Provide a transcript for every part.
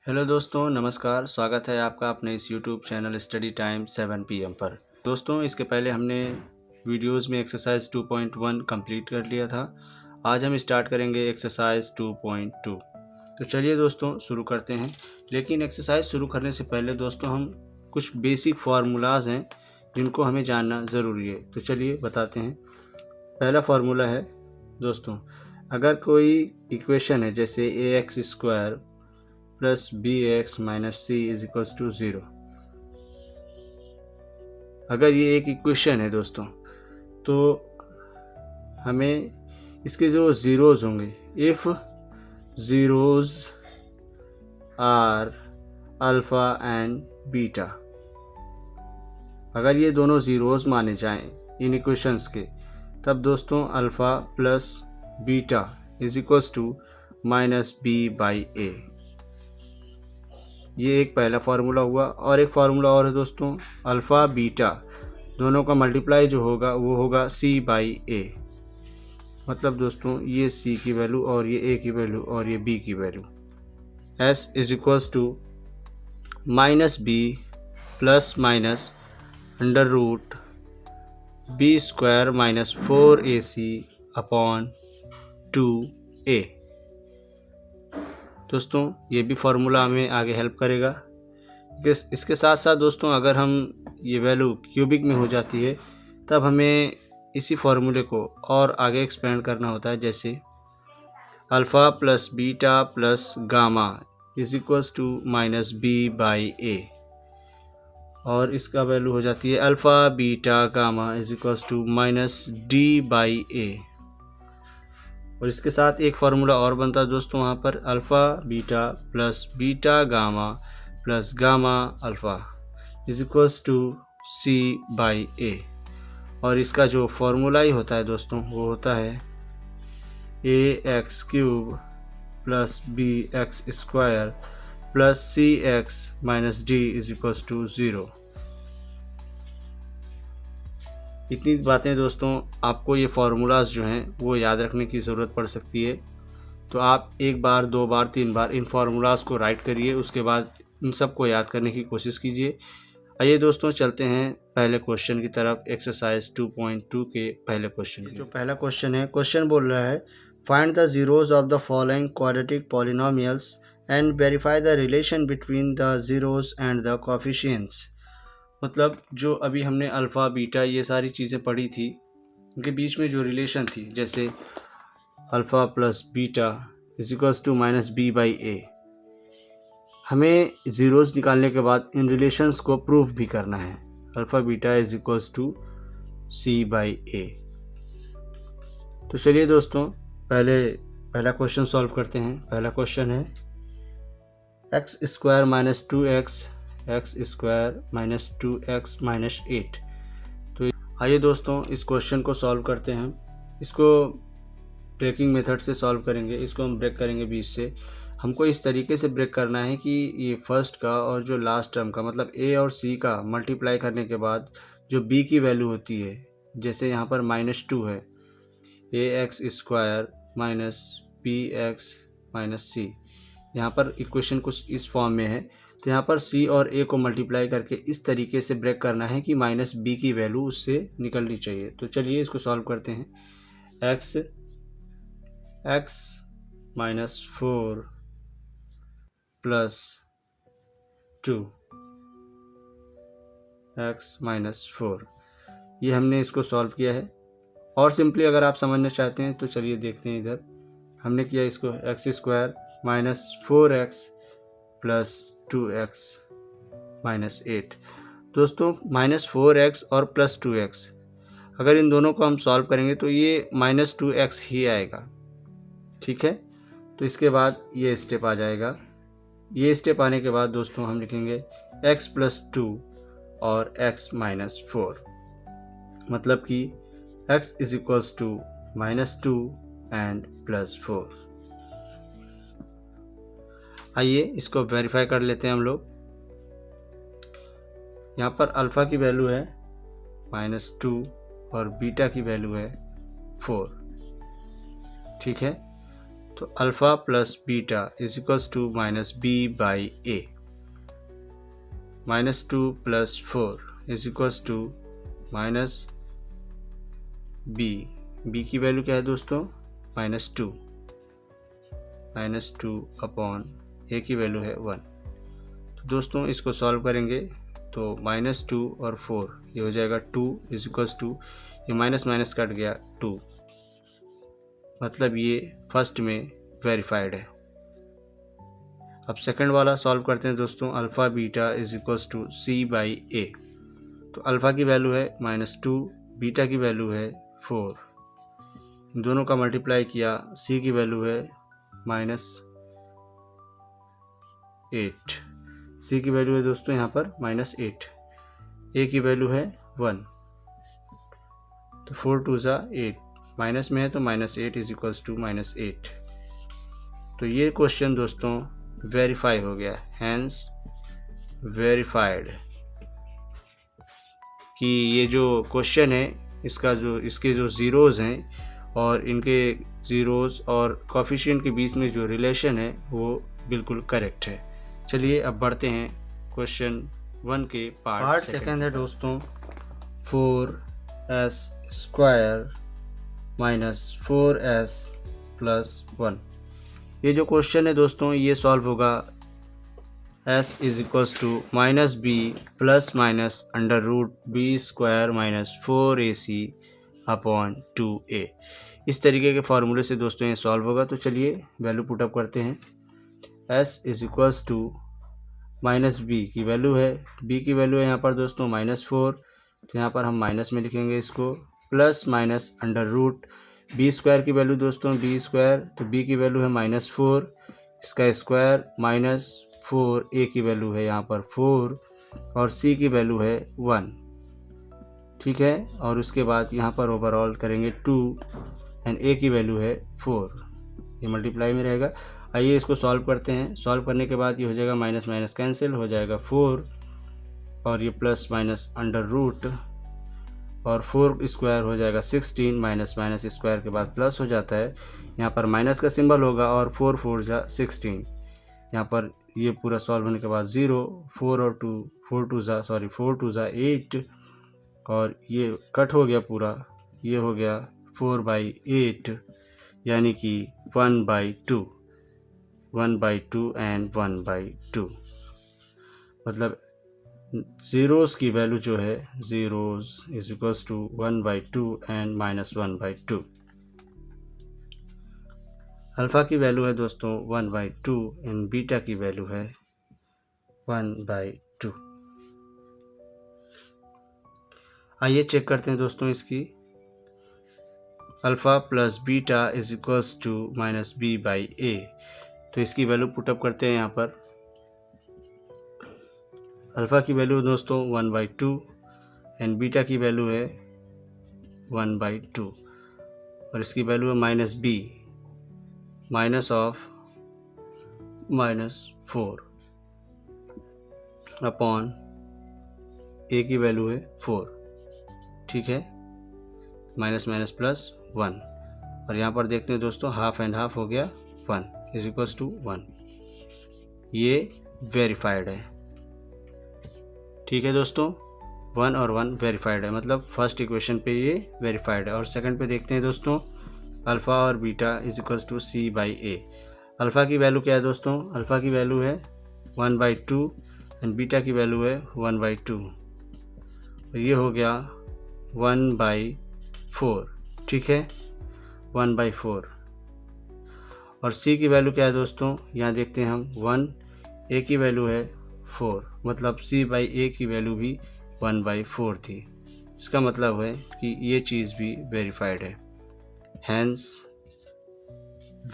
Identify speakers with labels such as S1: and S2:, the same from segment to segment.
S1: Hello दोस्तों, नमस्कार। स्वागत है आपका अपने इस YouTube channel study time 7 PM पर। दोस्तों, इसके पहले हमने वीडियोस में एक्सरसाइज 2.1 कंप्लीट कर लिया था। आज हम स्टार्ट करेंगे एक्सरसाइज 2.2। तो चलिए दोस्तों शुरू करते हैं। लेकिन एक्सरसाइज शुरू करने से पहले दोस्तों हम कुछ बेसिक फार्मूलाज हैं जिनको हमें जानना ज़रूरी है। तो चलिए बताते हैं। पहला फार्मूला है दोस्तों, अगर कोई इक्वेशन है जैसे ax² plus bx minus C is equals to 0। अगर ये एक इक्वेशन है दोस्तों, तो हमें इसके जो ज़ीरोज़ होंगे, if zeros are alpha and beta, अगर ये दोनों ज़ीरोज़ माने जाएं इन इक्वेशंस के, तब दोस्तों alpha plus beta is equals to minus B by A. ये एक पहला फार्मूला हुआ। और एक फार्मूला और है दोस्तों, अल्फ़ा बीटा दोनों का मल्टीप्लाई जो होगा वो होगा सी बाई ए। मतलब दोस्तों ये सी की वैल्यू और ये ए की वैल्यू और ये बी की value. S is equals to minus B plus minus under root B square minus 4ac upon 2a। दोस्तों ये भी फार्मूला हमें आगे हेल्प करेगा। इसके साथ साथ दोस्तों अगर हम ये वैल्यू क्यूबिक में हो जाती है तब हमें इसी फार्मूले को और आगे एक्सपेंड करना होता है। जैसे alpha plus beta plus gamma is equals to minus B by A, और इसका वैल्यू हो जाती है alpha beta gamma is equals to minus D by A. और इसके साथ एक फार्मूला और बनता है दोस्तों वहाँ पर, alpha beta plus beta gamma plus gamma alpha is equals to C by A. और इसका जो फार्मूला ही होता है दोस्तों वो होता है ax³ plus bx² plus cx minus D is equals to 0। इतनी बातें दोस्तों आपको ये फार्मूलाज जो हैं वो याद रखने की ज़रूरत पड़ सकती है। तो आप एक बार, दो बार, तीन बार इन फार्मूलाज को राइट करिए, उसके बाद इन सब को याद करने की कोशिश कीजिए। आइए दोस्तों चलते हैं पहले क्वेश्चन की तरफ, एक्सरसाइज 2.2 के पहले क्वेश्चन की। जो पहला क्वेश्चन है, क्वेश्चन बोल रहा है find the zeros of the following quadratic polynomials and verify the relation between the zeros and the coefficients. मतलब जो अभी हमने अल्फ़ा बीटा ये सारी चीज़ें पढ़ी थी, उनके बीच में जो रिलेशन थी, जैसे alpha plus beta is equals to minus B by A, हमें ज़ीरोज़ निकालने के बाद इन रिलेशंस को प्रूफ भी करना है। Alpha beta is equals to C by A. तो चलिए दोस्तों पहला क्वेश्चन सॉल्व करते हैं। पहला क्वेश्चन है x² minus 2x x² minus 2x minus 8। तो आइए दोस्तों इस क्वेश्चन को सॉल्व करते हैं। इसको ब्रेकिंग मेथड से सॉल्व करेंगे। इसको हम ब्रेक करेंगे बीच से। हमको इस तरीके से ब्रेक करना है कि ये फर्स्ट का और जो लास्ट टर्म का, मतलब a और c का मल्टीप्लाई करने के बाद जो b की वैल्यू होती है, जैसे यहाँ पर -2 है, ax² minus bx minus c, यहाँ पर इक्वेशन कुछ इस फॉर्म में है। तो यहाँ पर c और a को मल्टीप्लाई करके इस तरीके से ब्रेक करना है कि माइनस b की वैल्यू उससे निकलनी चाहिए। तो चलिए इसको सॉल्व करते हैं। x minus 4 plus 2 x minus 4, ये हमने इसको सॉल्व किया है। और सिंपली अगर आप समझना चाहते हैं तो चलिए देखते हैं। इधर हमने किया इसको x² minus 4x plus 2x minus 8। दोस्तों -4x और प्लस 2x, अगर इन दोनों को हम सॉल्व करेंगे तो ये -2x ही आएगा। ठीक है, तो इसके बाद ये स्टेप आ जाएगा। ये स्टेप आने के बाद दोस्तों हम लिखेंगे x प्लस 2 और x माइनस 4, मतलब कि x is equals to -2 and plus 4। आइए इसको वेरीफाई कर लेते हैं हम लोग। यहाँ पर अल्फ़ा की वैल्यू है -2 और बीटा की वैल्यू है 4। ठीक है, तो alpha plus beta is equals to minus B by A. -2 प्लस 4 is equals to minus B. B की वैल्यू क्या है दोस्तों? -2 अपॉन ए की वैल्यू है 1। तो दोस्तों इसको सॉल्व करेंगे तो -2 और 4 ये हो जाएगा 2 इज इक्वल्स टू, ये माइनस माइनस कट गया 2, मतलब ये फर्स्ट में वेरीफाइड है। अब सेकंड वाला सॉल्व करते हैं दोस्तों। Alpha beta is equals to C by A. तो अल्फ़ा की वैल्यू है -2, बीटा की वैल्यू है 4, इन दोनों का मल्टीप्लाई किया, सी की वैल्यू है -8, सी की वैल्यू है दोस्तों यहाँ पर -8, ए की वैल्यू है 1। तो 4 2 ज़ा 8, माइनस में है तो -8 इज इक्वल्स टू -8। तो ये क्वेश्चन दोस्तों वेरीफाई हो गया, हैंस वेरीफाइड, कि ये जो क्वेश्चन है इसके जो ज़ीरोज़ हैं और इनके ज़ीरोज़ और कोफिशिएंट के बीच में जो रिलेशन है वो बिल्कुल करेक्ट है। चलिए अब बढ़ते हैं क्वेश्चन 1 के पार्ट सेकंड है दोस्तों। 4s square minus 4s plus 1, ये जो क्वेश्चन है दोस्तों ये सॉल्व होगा s is equals to minus B plus minus under root B square minus 4ac upon 2a। इस तरीके के फार्मूले से दोस्तों ये सॉल्व होगा। तो चलिए वैल्यू पुटअप करते हैं। s is equals to minus B की वैल्यू है, b की वैल्यू है यहाँ पर दोस्तों -4, तो यहाँ पर हम माइनस में लिखेंगे इसको, plus minus under root B square की वैल्यू दोस्तों बी स्क्वायर, तो b की वैल्यू है -4, इसका स्क्वायर -4, a की वैल्यू है यहाँ पर 4 और c की वैल्यू है 1, ठीक है। और उसके बाद यहाँ पर ओवरऑल करेंगे 2 एंड a की वैल्यू है 4, ये मल्टीप्लाई में रहेगा। आइए इसको सॉल्व करते हैं। सॉल्व करने के बाद ये हो जाएगा माइनस माइनस कैंसिल हो जाएगा 4 और ये प्लस माइनस अंडर रूट और 4 स्क्वायर हो जाएगा 16, माइनस माइनस स्क्वायर के बाद प्लस हो जाता है, यहाँ पर माइनस का सिंबल होगा और 4 4 जा 16, यहाँ पर ये पूरा सॉल्व होने के बाद 0 4 और 2 4 2 जा 8 और ये कट हो गया पूरा, ये हो गया 4/8 यानी कि 1/2 एंड 1/2, मतलब ज़ीरोज़ की वैल्यू जो है zeros is equals to 1/2 and -1/2। Alpha की वैल्यू है दोस्तों 1/2 एंड बीटा की वैल्यू है 1/2। आइए चेक करते हैं दोस्तों इसकी। Alpha plus beta is equals to -b/a, तो इसकी वैल्यू पुटअप करते हैं यहाँ पर। अल्फ़ा की वैल्यू दोस्तों 1/2 एंड बीटा की वैल्यू है 1/2 और इसकी वैल्यू है -b minus of -4 upon a की वैल्यू है 4, ठीक है, माइनस माइनस प्लस 1 और यहाँ पर देखते हैं दोस्तों हाफ एंड हाफ हो गया 1 इज इक्वल्स टू 1, ये वेरीफाइड है, ठीक है दोस्तों। 1 और 1 वेरीफाइड है, मतलब फर्स्ट इक्वेशन पे ये वेरीफाइड है। और सेकंड पे देखते हैं दोस्तों अल्फ़ा और beta is equals to c/a। Alpha की वैल्यू क्या है दोस्तों? अल्फ़ा की वैल्यू है 1/2 एंड बीटा की वैल्यू है 1/2, तो ये हो गया 1/4, ठीक है, 1/4। और c की वैल्यू क्या है दोस्तों? यहाँ देखते हैं हम 1, a की वैल्यू है 4, मतलब c/a की वैल्यू भी 1/4 थी। इसका मतलब है कि ये चीज़ भी वेरीफाइड है, हैंस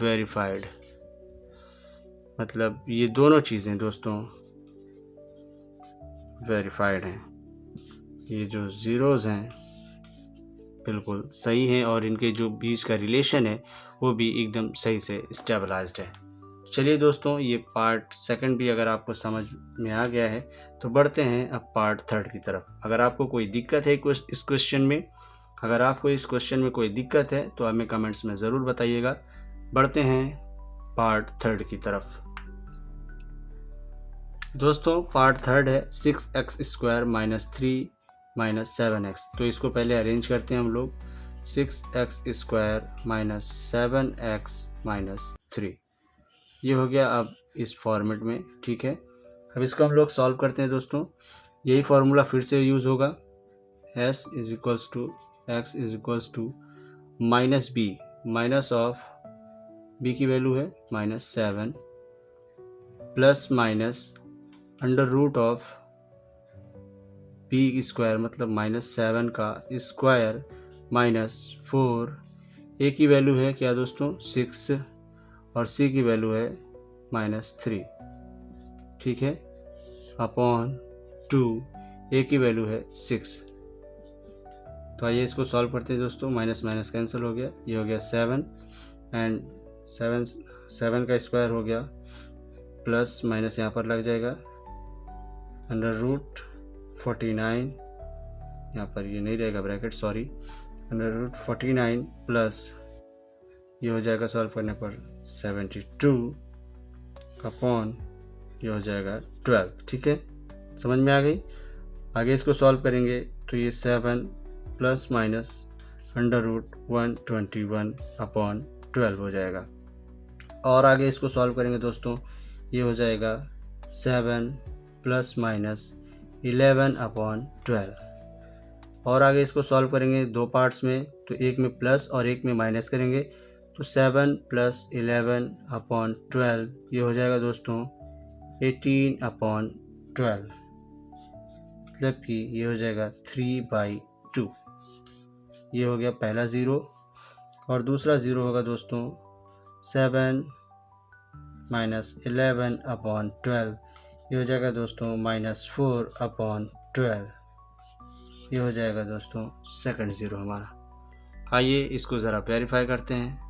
S1: वेरीफाइड, मतलब ये दोनों चीज़ें दोस्तों वेरीफाइड हैं। ये जो ज़ीरोज़ हैं बिल्कुल सही हैं और इनके जो बीच का रिलेशन है वो भी एकदम सही से स्टेबलाइज्ड है। चलिए दोस्तों, ये पार्ट सेकंड भी अगर आपको समझ में आ गया है तो बढ़ते हैं अब पार्ट थर्ड की तरफ। अगर आपको कोई दिक्कत है इस क्वेश्चन में, अगर आपको इस क्वेश्चन में कोई दिक्कत है तो हमें कमेंट्स में ज़रूर बताइएगा। बढ़ते हैं पार्ट थर्ड की तरफ। दोस्तों पार्ट थर्ड है 6x² माइनस 3 माइनस 7x। तो इसको पहले अरेंज करते हैं हम लोग। 6x² माइनस 7x माइनस 3, ये हो गया अब इस फॉर्मेट में। ठीक है, अब इसको हम लोग सॉल्व करते हैं दोस्तों। यही फार्मूला फिर से यूज़ होगा। s is equals to x is equals to minus b, minus of b की वैल्यू है -7 plus minus under root of b square मतलब -7 का स्क्वायर माइनस 4। a की वैल्यू है क्या दोस्तों 6 और c की वैल्यू है -3। ठीक है, अपॉन 2, a की वैल्यू है 6। तो आइए इसको सॉल्व करते हैं दोस्तों। माइनस माइनस कैंसिल हो गया, ये हो गया 7 एंड 7 का स्क्वायर हो गया प्लस माइनस यहाँ पर लग जाएगा अंडर रूट 49, यहाँ पर ये नहीं रहेगा bracket, sorry, under root 49 plus ये हो जाएगा सॉल्व करने पर 72 अपॉन ये हो जाएगा 12। ठीक है, समझ में आ गई। आगे इसको सॉल्व करेंगे तो ये 7 plus minus under root 121 upon 12 हो जाएगा। और आगे इसको सॉल्व करेंगे दोस्तों, ये हो जाएगा 7 प्लस माइनस 11 अपॉन 12। और आगे इसको सॉल्व करेंगे दो पार्ट्स में, तो एक में प्लस और एक में माइनस करेंगे। तो 7 प्लस 11 अपॉन 12 ये हो जाएगा दोस्तों 18 अपॉन 12, मतलब कि ये हो जाएगा 3/2। ये हो गया पहला ज़ीरो। और दूसरा ज़ीरो होगा दोस्तों 7 माइनस 11 अपॉन 12, ये हो जाएगा दोस्तों -4 अपॉन 12। ये हो जाएगा दोस्तों सेकंड ज़ीरो हमारा। आइए इसको ज़रा वेरीफाई करते हैं।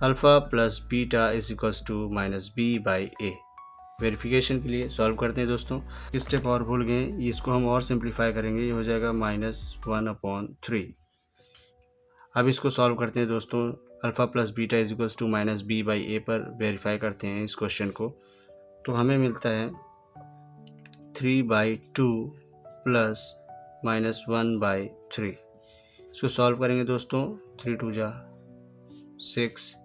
S1: Alpha plus beta is equals to -b/a। Verification के लिए सॉल्व करते हैं दोस्तों। स्टेप और भूल गए, इसको हम और सिंप्लीफाई करेंगे, ये हो जाएगा -1/3। अब इसको सॉल्व करते हैं दोस्तों। Alpha plus beta is equals to -b/a पर वेरीफाई करते हैं इस क्वेश्चन को। तो हमें मिलता है 3/2 प्लस -1/3। इसको सॉल्व करेंगे दोस्तों। 3 2 जा 6,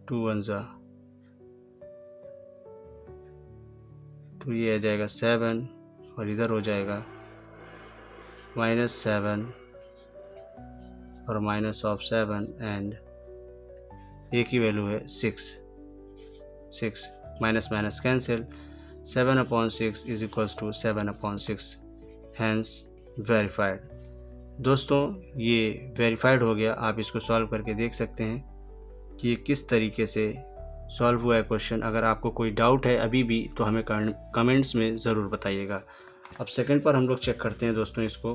S1: 2 1 जा, तो ये आ जाएगा 7 और इधर हो जाएगा -7 और माइनस ऑफ 7 एंड a की वैल्यू है 6। Minus minus cancel, 7/6 is equals to 7/6, hence verified. दोस्तों ये वेरीफाइड हो गया। आप इसको सॉल्व करके देख सकते हैं कि ये किस तरीके से सॉल्व हुआ है क्वेश्चन। अगर आपको कोई डाउट है अभी भी तो हमें कमेंट्स में ज़रूर बताइएगा। अब सेकंड पर हम लोग चेक करते हैं दोस्तों इसको।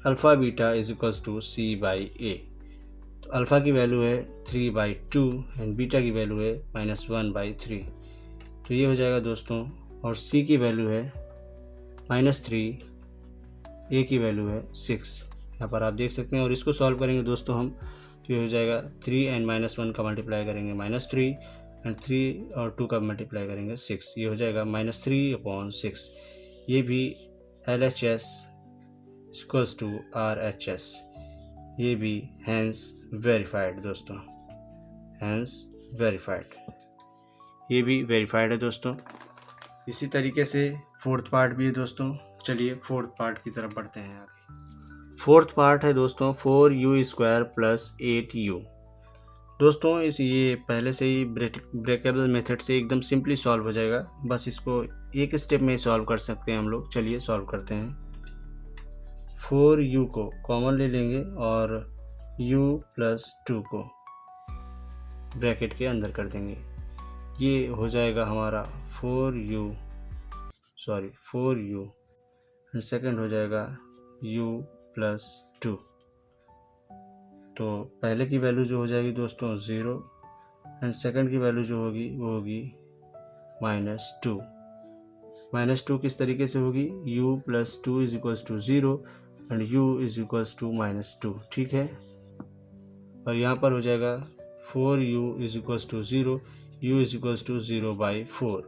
S1: Alpha beta is equals to c/a। तो अल्फ़ा की वैल्यू है 3/2 एंड बीटा की वैल्यू है -1/3। तो ये हो जाएगा दोस्तों। और c की वैल्यू है -3, a की वैल्यू है 6, यहाँ पर आप देख सकते हैं। और इसको सॉल्व करेंगे दोस्तों हम, तो ये हो जाएगा 3 एंड -1 का मल्टीप्लाई करेंगे -3 एंड 3 और 2 का मल्टीप्लाई करेंगे 6, ये हो जाएगा -3/6। ये भी LHS इक्वल्स टू RHS, ये भी हैंस वेरीफाइड दोस्तों, हैंस वेरीफाइड, ये भी वेरीफाइड है दोस्तों। इसी तरीके से फोर्थ पार्ट भी है दोस्तों। चलिए फोर्थ पार्ट की तरफ बढ़ते हैं आगे। फोर्थ पार्ट है दोस्तों 4u² प्लस 8u। दोस्तों ये पहले से ही ब्रेकेबल मेथड से एकदम सिंपली सॉल्व हो जाएगा। बस इसको एक स्टेप में ही सॉल्व कर सकते हैं हम लोग। चलिए सॉल्व करते हैं। 4u को कॉमन ले लेंगे और u प्लस 2 को ब्रैकेट के अंदर कर देंगे। ये हो जाएगा हमारा 4u एंड सेकंड हो जाएगा u प्लस 2। तो पहले की वैल्यू जो हो जाएगी दोस्तों 0 एंड सेकंड की वैल्यू जो होगी वो होगी -2। -2 किस तरीके से होगी, u plus 2 is equals to 0 and u is equals to -2, ठीक है। और यहाँ पर हो जाएगा 4u is equals to 0, u is equals to 0/4,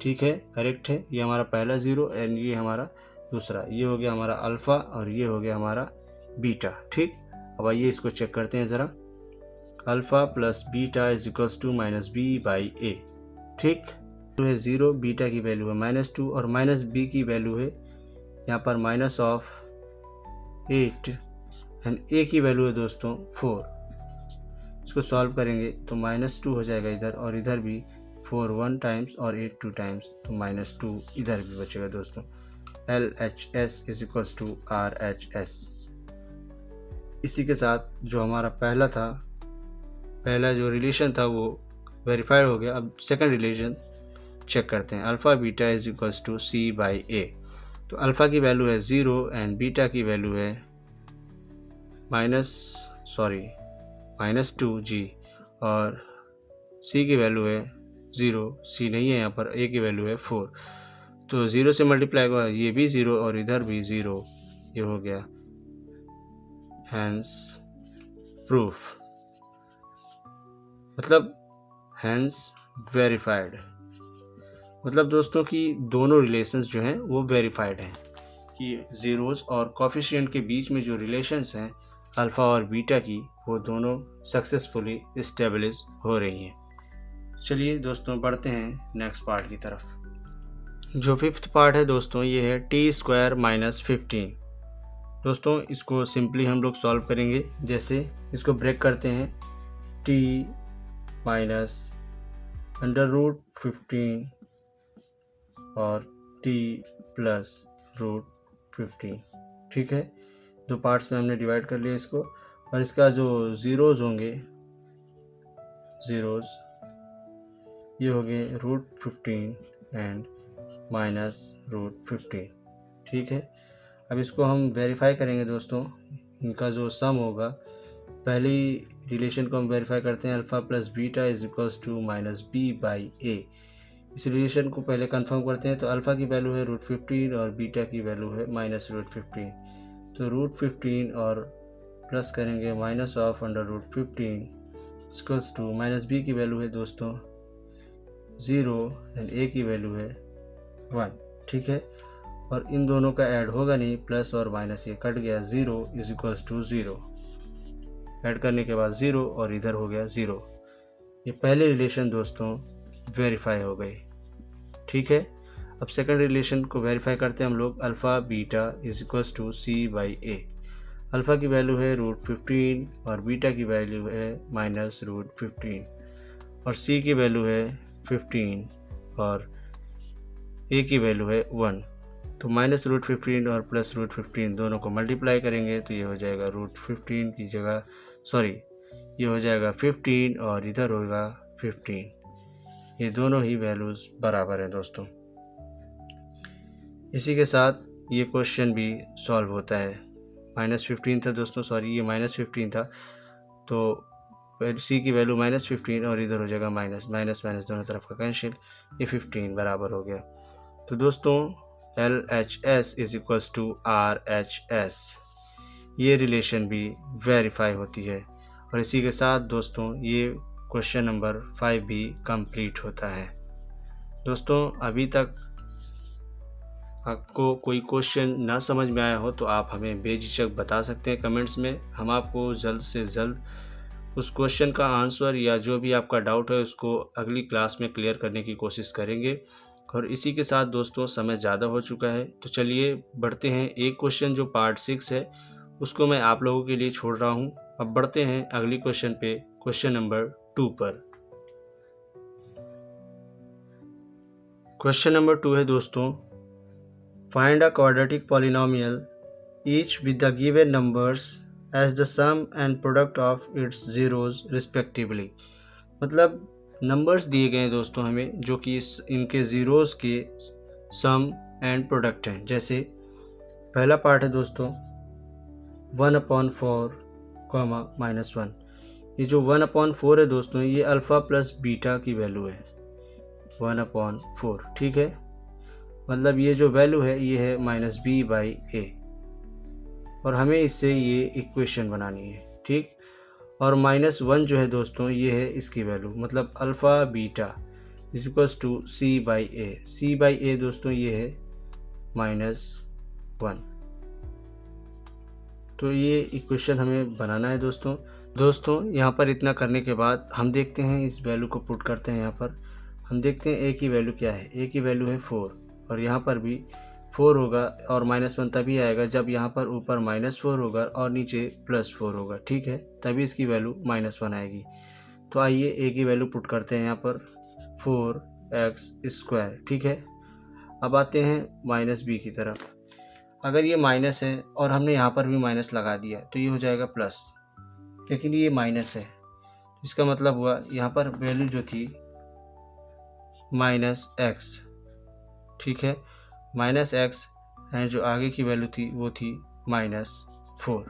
S1: ठीक है, करेक्ट है। ये हमारा पहला 0 एंड ये हमारा दूसरा, ये हो गया हमारा अल्फ़ा और ये हो गया हमारा बीटा, ठीक। अब आइए इसको चेक करते हैं ज़रा। Alpha plus beta is equals to -b/a, ठीक। तो है 0, बीटा की वैल्यू है -2 और -b की वैल्यू है यहाँ पर -8 एंड a की वैल्यू है दोस्तों 4। इसको सॉल्व करेंगे तो -2 हो जाएगा इधर और इधर भी 4 1 टाइम्स और 8 2 टाइम्स, तो -2 इधर भी बचेगा दोस्तों। LHS is equals to RHS। इसी के साथ जो हमारा पहला जो रिलेशन था वो वेरीफाइड हो गया। अब सेकंड रिलेशन चेक करते हैं। Alpha beta is equals to C/A। तो अल्फ़ा की वैल्यू है 0 एंड बीटा की वैल्यू है -2g और C की वैल्यू है 0, C नहीं है यहाँ पर, A की वैल्यू है 4। तो 0 से मल्टीप्लाई हुआ, ये भी 0 और इधर भी 0, ये हो गया हैंस प्रूफ, मतलब हैंस वेरीफाइड। मतलब दोस्तों कि दोनों रिलेशंस जो हैं वो वेरीफाइड हैं कि ज़ीरोज़ और कोफिशिएंट के बीच में जो रिलेशंस हैं अल्फ़ा और बीटा की, वो दोनों सक्सेसफुली इस्टेब्लिश हो रही हैं। चलिए दोस्तों बढ़ते हैं नेक्स्ट पार्ट की तरफ। जो फिफ्थ पार्ट है दोस्तों ये है t² - 15। दोस्तों इसको सिंपली हम लोग सॉल्व करेंगे। जैसे इसको ब्रेक करते हैं, t - √15 और t + √15, ठीक है। दो पार्ट्स में हमने डिवाइड कर लिया इसको। और इसका जो ज़ीरोज़ होंगे, ये हो गए √15 एंड -√15, ठीक है। अब इसको हम वेरीफाई करेंगे दोस्तों। इनका जो सम होगा, पहली रिलेशन को हम वेरीफाई करते हैं, alpha plus beta is equals to -b/a। इस रिलेशन को पहले कंफर्म करते हैं। तो अल्फ़ा की वैल्यू है √15 और बीटा की वैल्यू है -√15। तो √15 और प्लस करेंगे -(√15) इक्वल्स टू -b की वैल्यू है दोस्तों 0 एंड a की वैल्यू है 1, ठीक है। और इन दोनों का ऐड होगा नहीं, प्लस और माइनस ये कट गया, 0 इज इक्वल्स टू 0। ऐड करने के बाद 0 और इधर हो गया 0। ये पहले रिलेशन दोस्तों वेरीफाई हो गई, ठीक है। अब सेकंड रिलेशन को वेरीफाई करते हैं हम लोग। Alpha beta is equals to C/A। Alpha की वैल्यू है √15 और बीटा की वैल्यू है -√15 और C की वैल्यू है 15 और A की वैल्यू है 1। तो -√15 और +√15 दोनों को मल्टीप्लाई करेंगे तो ये हो जाएगा √15 की जगह, ये हो जाएगा 15 और इधर होगा 15। ये दोनों ही वैल्यूज़ बराबर हैं दोस्तों। इसी के साथ ये क्वेश्चन भी सॉल्व होता है। -15 था दोस्तों, ये -15 था, तो C की वैल्यू -15 और इधर हो जाएगा माइनस दोनों तरफ का कैंसिल, ये 15 बराबर हो गया। तो दोस्तों LHS is equals to RHS, ये रिलेशन भी वेरीफाई होती है। और इसी के साथ दोस्तों ये क्वेश्चन नंबर 5 भी कंप्लीट होता है। दोस्तों अभी तक आपको कोई क्वेश्चन ना समझ में आया हो तो आप हमें बेझिझक बता सकते हैं कमेंट्स में। हम आपको जल्द से जल्द उस क्वेश्चन का आंसर या जो भी आपका डाउट है उसको अगली क्लास में क्लियर करने की कोशिश करेंगे। और इसी के साथ दोस्तों समय ज़्यादा हो चुका है, तो चलिए बढ़ते हैं। एक क्वेश्चन जो पार्ट 6 है उसको मैं आप लोगों के लिए छोड़ रहा हूँ। अब बढ़ते हैं अगली क्वेश्चन पे, क्वेश्चन नंबर 2 पर। क्वेश्चन नंबर 2 है दोस्तों, find a quadratic polynomial each with the given numbers as the sum and product of its zeros respectively. मतलब नंबर्स दिए गए हैं दोस्तों हमें, जो कि इनके ज़ीरोज़ के सम एंड प्रोडक्ट हैं। जैसे पहला पार्ट है दोस्तों 1/4, -1। ये जो 1/4 है दोस्तों, ये अल्फ़ा प्लस बीटा की वैल्यू है 1/4, ठीक है। मतलब ये जो वैल्यू है ये है -b/a। और हमें इससे ये इक्वेशन बनानी है, ठीक। और -1 जो है दोस्तों ये है इसकी वैल्यू, मतलब alpha beta is equals to C/A। C/A दोस्तों ये है -1। तो ये इक्वेशन हमें बनाना है दोस्तों यहाँ पर इतना करने के बाद हम देखते हैं, इस वैल्यू को पुट करते हैं यहाँ पर। हम देखते हैं ए की वैल्यू क्या है। ए की वैल्यू है 4 और यहाँ पर भी 4 होगा और -1 तभी आएगा जब यहाँ पर ऊपर -4 होगा और नीचे +4 होगा, ठीक है, तभी इसकी वैल्यू -1 आएगी। तो आइए ए की वैल्यू पुट करते हैं यहाँ पर 4x², ठीक है। अब आते हैं -b की तरफ। अगर ये माइनस है और हमने यहाँ पर भी माइनस लगा दिया तो ये हो जाएगा प्लस, लेकिन ये माइनस है, इसका मतलब हुआ यहाँ पर वैल्यू जो थी -x, ठीक है, -x एंड जो आगे की वैल्यू थी वो थी -4।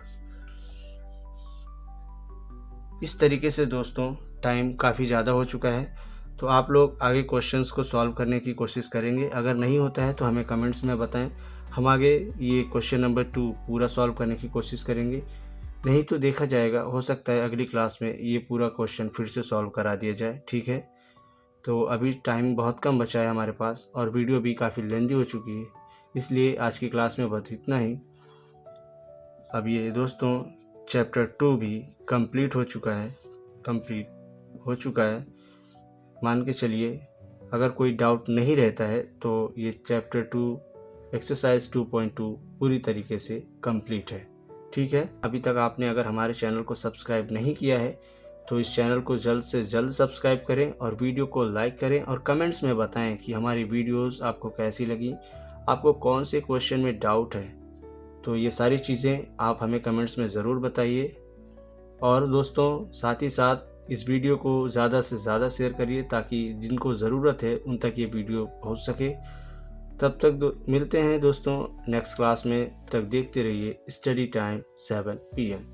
S1: इस तरीके से दोस्तों टाइम काफ़ी ज़्यादा हो चुका है, तो आप लोग आगे क्वेश्चंस को सॉल्व करने की कोशिश करेंगे। अगर नहीं होता है तो हमें कमेंट्स में बताएं, हम आगे ये क्वेश्चन नंबर 2 पूरा सॉल्व करने की कोशिश करेंगे। नहीं तो देखा जाएगा, हो सकता है अगली क्लास में ये पूरा क्वेश्चन फिर से सॉल्व करा दिया जाए, ठीक है। तो अभी टाइम बहुत कम बचा है हमारे पास और वीडियो भी काफ़ी लेंदी हो चुकी है, इसलिए आज की क्लास में बस इतना ही। अब ये दोस्तों चैप्टर 2 भी कंप्लीट हो चुका है, मान के चलिए। अगर कोई डाउट नहीं रहता है तो ये चैप्टर 2 एक्सरसाइज 2.2 पूरी तरीके से कंप्लीट है, ठीक है। अभी तक आपने अगर हमारे चैनल को सब्सक्राइब नहीं किया है तो इस चैनल को जल्द से जल्द सब्सक्राइब करें और वीडियो को लाइक करें और कमेंट्स में बताएं कि हमारी वीडियोस आपको कैसी लगी, आपको कौन से क्वेश्चन में डाउट है। तो ये सारी चीज़ें आप हमें कमेंट्स में ज़रूर बताइए। और दोस्तों साथ ही साथ इस वीडियो को ज़्यादा से ज़्यादा शेयर करिए ताकि जिनको ज़रूरत है उन तक ये वीडियो पहुंच सके। तब तक मिलते हैं दोस्तों नेक्स्ट क्लास में, तब तक देखते रहिए स्टडी टाइम 7 PM।